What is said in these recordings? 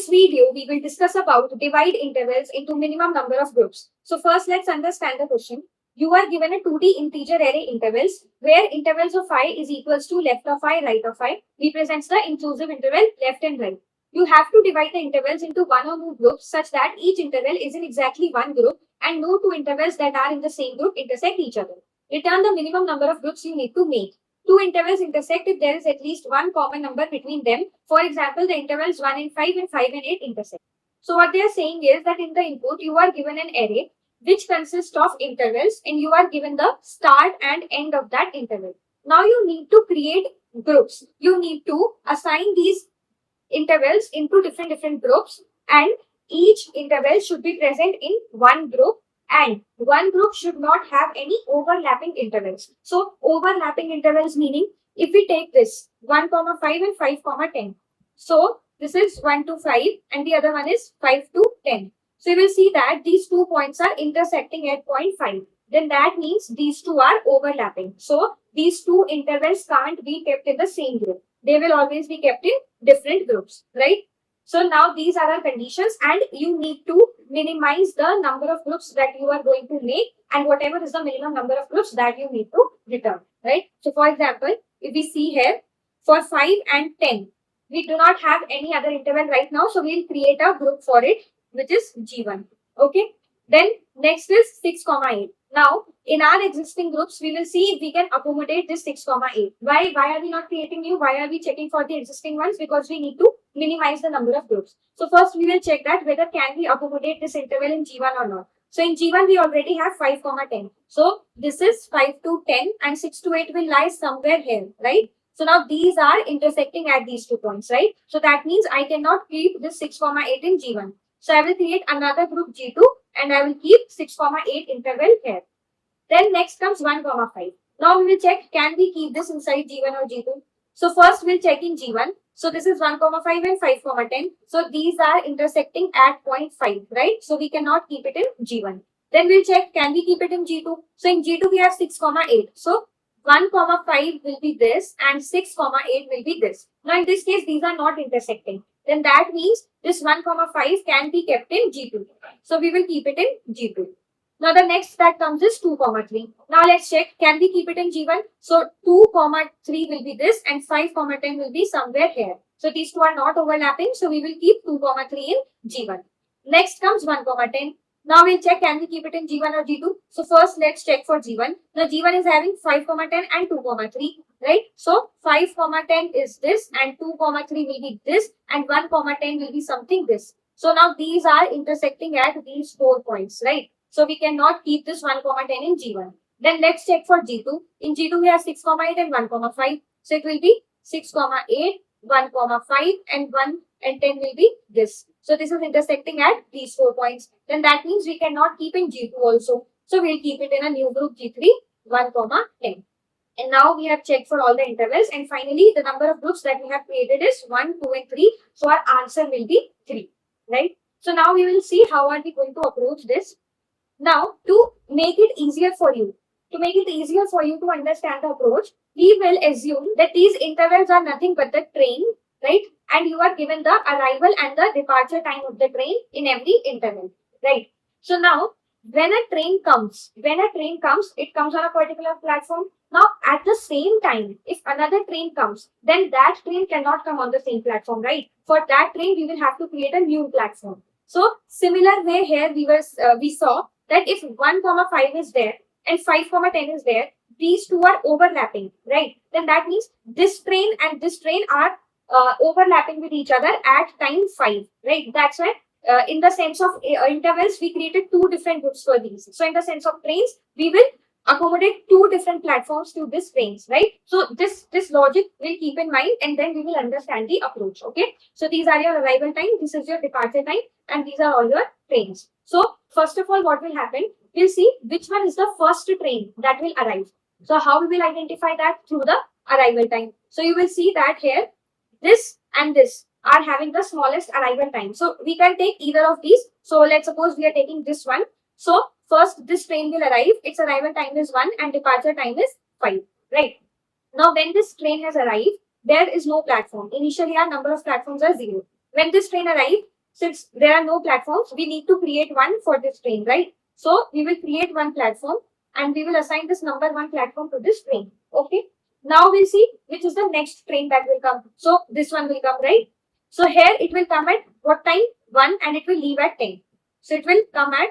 this video, we will discuss about divide intervals into minimum number of groups. So first, let's understand the question. You are given a 2D integer array intervals where intervals of I is equals to left of I, right of I represents the inclusive interval left and right. You have to divide the intervals into one or more groups such that each interval is in exactly one group and no two intervals that are in the same group intersect each other. Return the minimum number of groups you need to make. Two intervals intersect if there is at least one common number between them. For example, the intervals 1 and 5 and 5 and 8 intersect. So what they are saying is that in the input, you are given an array which consists of intervals and you are given the start and end of that interval. Now you need to create groups. You need to assign these intervals into different groups and each interval should be present in one group and one group should not have any overlapping intervals. So overlapping intervals meaning if we take this 1, 5 and 5, 10. So this is 1 to 5 and the other one is 5 to 10. So you will see that these 2 points are intersecting at point 5. Then that means these two are overlapping. So these two intervals can't be kept in the same group. They will always be kept in different groups, right? So now these are our conditions and you need to minimize the number of groups that you are going to make and whatever is the minimum number of groups that you need to return, right? So for example, if we see here for 5 and 10, we do not have any other interval right now. So we'll create a group for it, which is G1. Okay. Then next is 6, 8. Now, in our existing groups, we will see if we can accommodate this 6, 8. Why are we not creating new? Why are we checking for the existing ones? Because we need to minimize the number of groups. So first we will check that whether can we accommodate this interval in G1 or not. So in G1, we already have 5, 10. So this is 5 to 10 and 6 to 8 will lie somewhere here, right? So now these are intersecting at these 2 points, right? So that means I cannot keep this 6, 8 in G1. So I will create another group G2 and I will keep 6, 8 interval here. Then next comes 1, 5. Now we will check can we keep this inside G1 or G2. So first we'll check in G1. So this is 1, 5 and 5, 10. So these are intersecting at point 5, right? So we cannot keep it in G1. Then we'll check can we keep it in G2. So in G2 we have 6, 8. So 1, 5 will be this and 6, 8 will be this. Now in this case these are not intersecting. Then that means this 1, 5 can be kept in G2. So we will keep it in G2. Now the next that comes is 2, 3. Now let's check can we keep it in G1. So 2, 3 will be this and 5, 10 will be somewhere here. So these two are not overlapping. So we will keep 2, 3 in G1. Next comes 1, 10. Now we'll check can we keep it in G1 or G2. So first let's check for G1. Now G1 is having 5, 10 and 2, 3, right? So 5, 10 is this and 2, 3 will be this and 1, 10 will be something this. So now these are intersecting at these 4 points, right? So we cannot keep this 1, 10 in G1. Then let's check for G2. In G2 we have 6, 8 and 1, 5. So it will be 6, 8, 1, 5 and 1 and 10 will be this. So this is intersecting at these 4 points. Then that means we cannot keep in G2 also. So we'll keep it in a new group G3, 1, 10. And now we have checked for all the intervals. And finally, the number of groups that we have created is 1, 2 and 3. So our answer will be 3, right? So now we will see how are we going to approach this. Now, to make it easier for you, to understand the approach, we will assume that these intervals are nothing but the train, right? And you are given the arrival and the departure time of the train in every interval, right? So now, when a train comes, it comes on a particular platform. Now, at the same time, if another train comes, then that train cannot come on the same platform, right? For that train, we will have to create a new platform. So, similar way here, we saw that if 1, 5 is there and 5, 10 is there, these two are overlapping, right? Then that means this train and this train are overlapping with each other at time 5, right? That's why in the sense of intervals, we created 2 different groups for these. So in the sense of trains, we will accommodate 2 different platforms to this trains, right? So this logic will keep in mind and then we will understand the approach, okay? So these are your arrival time, this is your departure time and these are all your trains. So first of all, what will happen? We'll see which one is the first train that will arrive. So how we will identify that? Through the arrival time. So you will see that here, this and this are having the smallest arrival time. So we can take either of these. So let's suppose we are taking this one. So first this train will arrive. Its arrival time is 1 and departure time is 5, right? Now when this train has arrived, there is no platform. Initially our number of platforms are 0. When this train arrives, since there are no platforms, we need to create one for this train, right? So we will create one platform and we will assign this number one platform to this train. Okay. Now we'll see which is the next train that will come. So this one will come, right? So here it will come at what time? 1 and it will leave at 10. So it will come at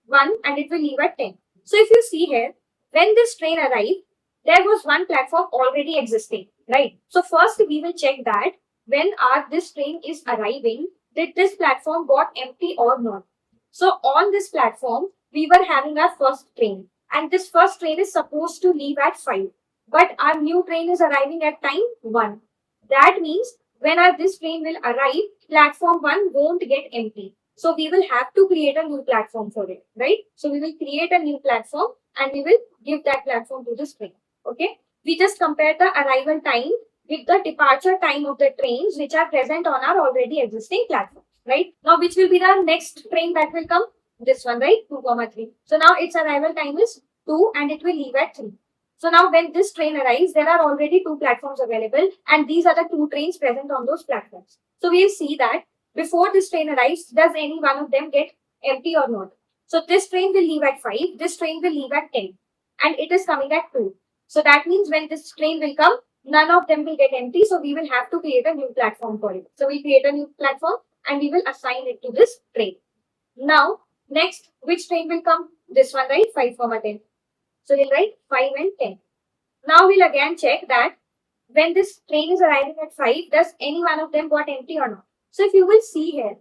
1 and it will leave at 10. So if you see here, when this train arrived, there was one platform already existing, right? So first we will check that when this train is arriving, did this platform got empty or not? So on this platform, we were having our first train and this first train is supposed to leave at 5. But our new train is arriving at time 1. That means when this train will arrive, platform 1 won't get empty. So we will have to create a new platform for it, right? So we will create a new platform and we will give that platform to this train. Okay. We just compare the arrival time with the departure time of the trains which are present on our already existing platform, right? Now, which will be the next train that will come? This one, right? 2, 3. So now its arrival time is 2 and it will leave at 3. So now when this train arrives, there are already 2 platforms available and these are the 2 trains present on those platforms. So we'll see that before this train arrives, does any one of them get empty or not? So this train will leave at 5, this train will leave at 10 and it is coming at 2. So that means when this train will come, none of them will get empty. So we will have to create a new platform for it. So we create a new platform and we will assign it to this train. Now, next, which train will come? This one, right? 5, 10. So we'll write 5 and 10. Now we'll again check that when this train is arriving at 5, does any one of them got empty or not? So if you will see here,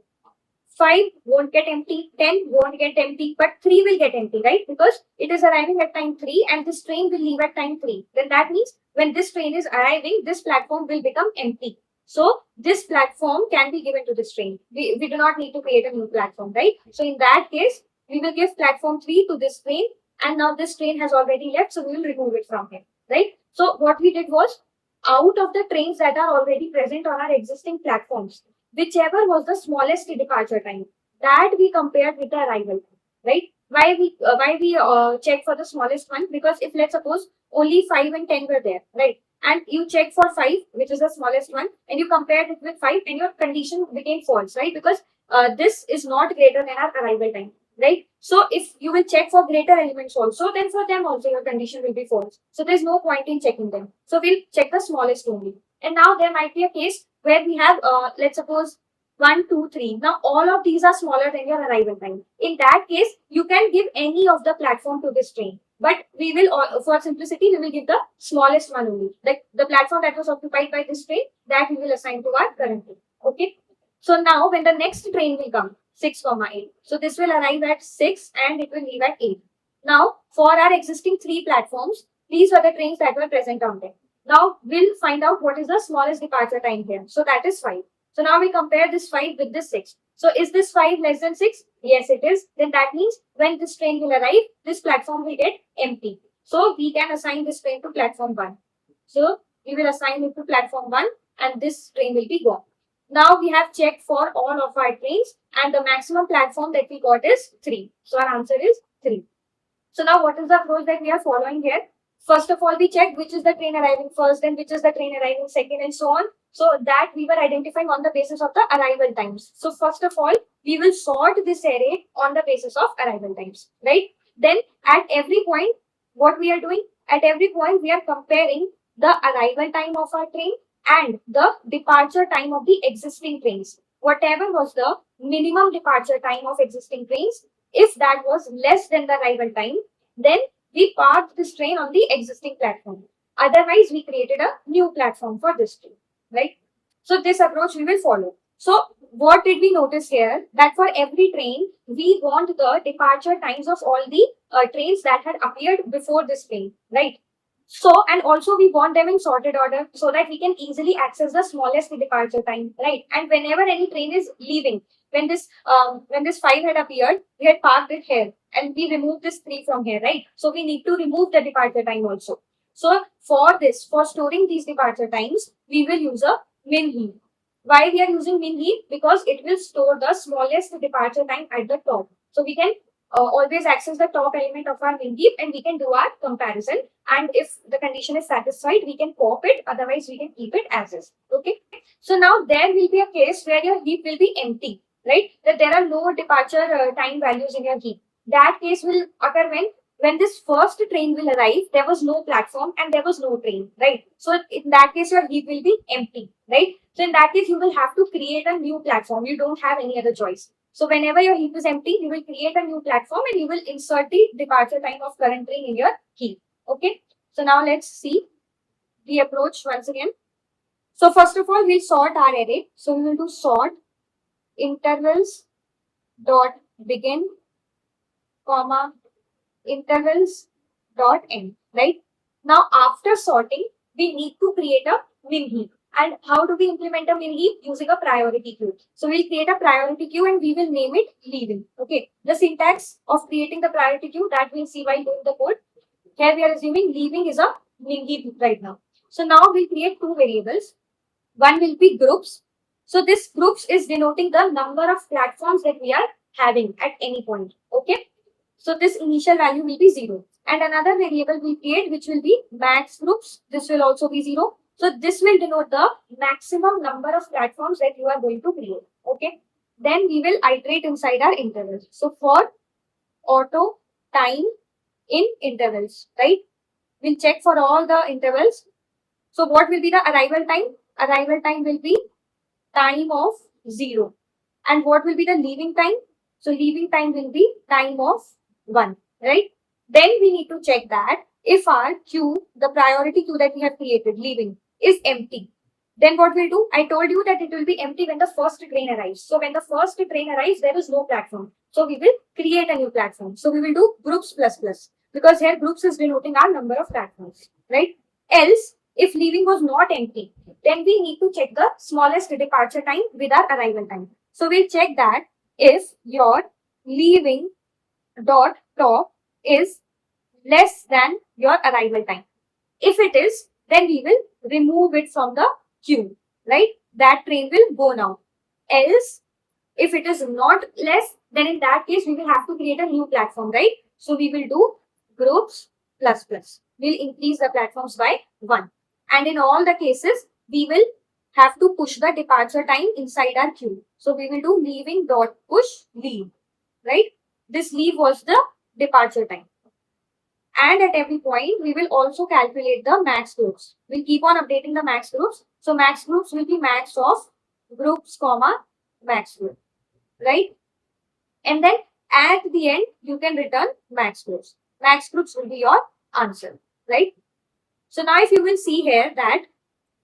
5 won't get empty, 10 won't get empty, but 3 will get empty, right? Because it is arriving at time 3 and this train will leave at time 3. Then that means when this train is arriving, this platform will become empty. So this platform can be given to this train. We do not need to create a new platform, right? So in that case, we will give platform 3 to this train and now this train has already left, so we will remove it from here, right? So what we did was, out of the trains that are already present on our existing platforms, whichever was the smallest departure time, that we compared with the arrival, right? Why we check for the smallest one? Because if let's suppose only 5 and 10 were there, right? And you check for 5, which is the smallest one, and you compared it with 5 and your condition became false, right? Because this is not greater than our arrival time, right? So if you will check for greater elements also, then for them also your condition will be false. So there's no point in checking them. So we'll check the smallest only. And now there might be a case where we have, let's suppose 1, 2, 3. Now all of these are smaller than your arrival time. In that case, you can give any of the platform to this train. But we will, for simplicity, we will give the smallest one only. Like the platform that was occupied by this train, that we will assign to our current train. Okay. So now when the next train will come, 6, 8. So this will arrive at 6 and it will leave at 8. Now for our existing 3 platforms, these were the trains that were present on them. Now we'll find out what is the smallest departure time here. So that is 5. So now we compare this 5 with this 6. So is this 5 less than 6? Yes, it is. Then that means when this train will arrive, this platform will get empty. So we can assign this train to platform 1. So we will assign it to platform 1 and this train will be gone. Now we have checked for all of our trains and the maximum platform that we got is 3. So our answer is 3. So now what is the approach that we are following here? First of all, we check which is the train arriving first, then which is the train arriving second and so on. So that we were identifying on the basis of the arrival times. So first of all, we will sort this array on the basis of arrival times, right? Then at every point, what we are doing? At every point, we are comparing the arrival time of our train and the departure time of the existing trains. Whatever was the minimum departure time of existing trains, if that was less than the arrival time, then we parked this train on the existing platform. Otherwise, we created a new platform for this train, right? So this approach we will follow. So what did we notice here? That for every train, we want the departure times of all the trains that had appeared before this train, right? So, and also we want them in sorted order so that we can easily access the smallest departure time, right? And whenever any train is leaving, when this 5 had appeared, we had parked it here and we removed this 3 from here, right? So we need to remove the departure time also. So for this, for storing these departure times, we will use a min heap. Why we are using min heap? Because it will store the smallest departure time at the top. So we can always access the top element of our min heap and we can do our comparison. And if the condition is satisfied, we can pop it. Otherwise, we can keep it as is. Okay. So now there will be a case where your heap will be empty, right? That there are no departure time values in your heap. That case will occur when this first train will arrive, there was no platform and there was no train, right? So in that case, your heap will be empty, right? So in that case, you will have to create a new platform. You don't have any other choice. So whenever your heap is empty, you will create a new platform and you will insert the departure time of current train in your heap. Okay. So now let's see the approach once again. So first of all, we'll sort our array. So we will do sort intervals dot begin comma intervals dot end, right? Now after sorting, we need to create a min heap. And how do we implement a min heap? Using a priority queue. So we'll create a priority queue and we will name it leaving. Okay. The syntax of creating the priority queue that we'll see while doing the code. Here we are assuming leaving is a min heap right now. So now we'll create two variables. One will be groups. So this groups is denoting the number of platforms that we are having at any point. Okay. So this initial value will be 0. And another variable we create which will be max groups. This will also be 0. So this will denote the maximum number of platforms that you are going to create. Okay. Then we will iterate inside our intervals. So for auto time in intervals, right? We'll check for all the intervals. So what will be the arrival time? Arrival time will be time of 0. And what will be the leaving time? So leaving time will be time of 1, right? Then we need to check that if our queue, the priority queue that we have created, leaving, is empty. Then what we'll do? I told you that it will be empty when the first train arrives. So when the first train arrives, there is no platform. So we will create a new platform. So we will do groups plus plus because here groups is denoting our number of platforms, right? Else, if leaving was not empty, then we need to check the smallest departure time with our arrival time. So we'll check that if your leaving dot top is less than your arrival time. If it is, then we will remove it from the queue, right? That train will go now. Else, if it is not less, then in that case, we will have to create a new platform, right? So we will do groups plus plus. We'll increase the platforms by 1. And in all the cases, we will have to push the departure time inside our queue. So we will do leaving dot push leave, right? This leave was the departure time. And at every point, we will also calculate the max groups. We'll keep on updating the max groups. So max groups will be max of groups comma max group, right? And then at the end, you can return max groups. Max groups will be your answer, right? So now if you will see here that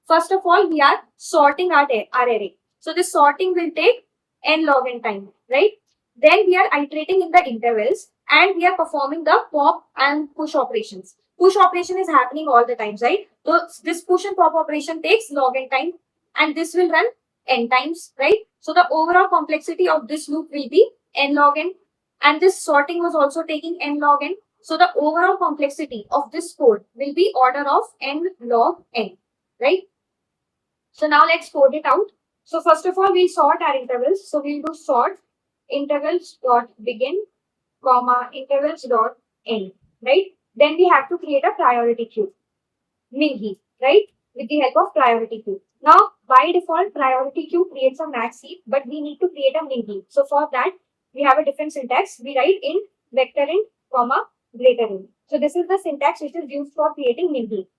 first of all, we are sorting our array. So this sorting will take n log n time, right? Then we are iterating in the intervals and we are performing the pop and push operations. Push operation is happening all the times, right? So this push and pop operation takes log n time and this will run n times, right? So the overall complexity of this loop will be n log n and this sorting was also taking n log n. So the overall complexity of this code will be order of n log n, right? So now let's code it out. So first of all, we'll sort our intervals. So we'll do sort intervals dot begin comma intervals dot end, right? Then we have to create a priority queue, min heap, right? With the help of priority queue. Now, by default, priority queue creates a max heap, but we need to create a min heap. So for that, we have a different syntax. We write in vector int comma greater int. So this is the syntax which is used for creating min heap.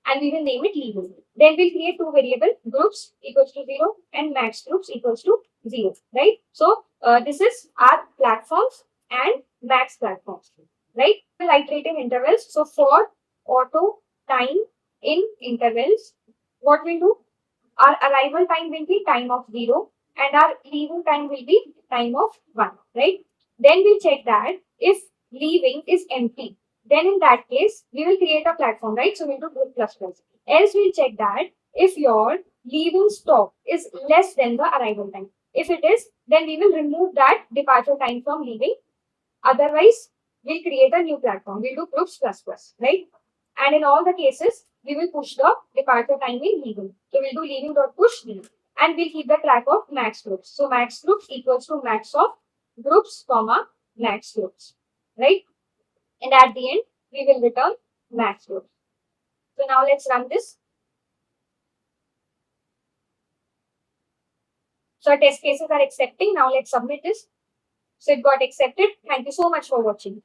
And we will name it leaving. Then we'll create two variables, groups equals to 0 and max groups equals to 0, right? So this is our platforms and max platforms, right? We'll iterate in intervals. So for auto time in intervals, what we'll do? Our arrival time will be time of 0 and our leaving time will be time of 1, right? Then we'll check that if leaving is empty, then in that case, we will create a platform, right? So we'll do group plus plus. Else we'll check that if your leaving stop is less than the arrival time. If it is, then we will remove that departure time from leaving. Otherwise, we'll create a new platform. We'll do groups plus plus, right? And in all the cases, we will push the departure time in leaving. So we'll do leaving dot push leave. And we'll keep the track of max groups. So max groups equals to max of groups comma max groups, right? And at the end, we will return max group. So now let's run this. So our test cases are accepting. Now let's submit this. So it got accepted. Thank you so much for watching.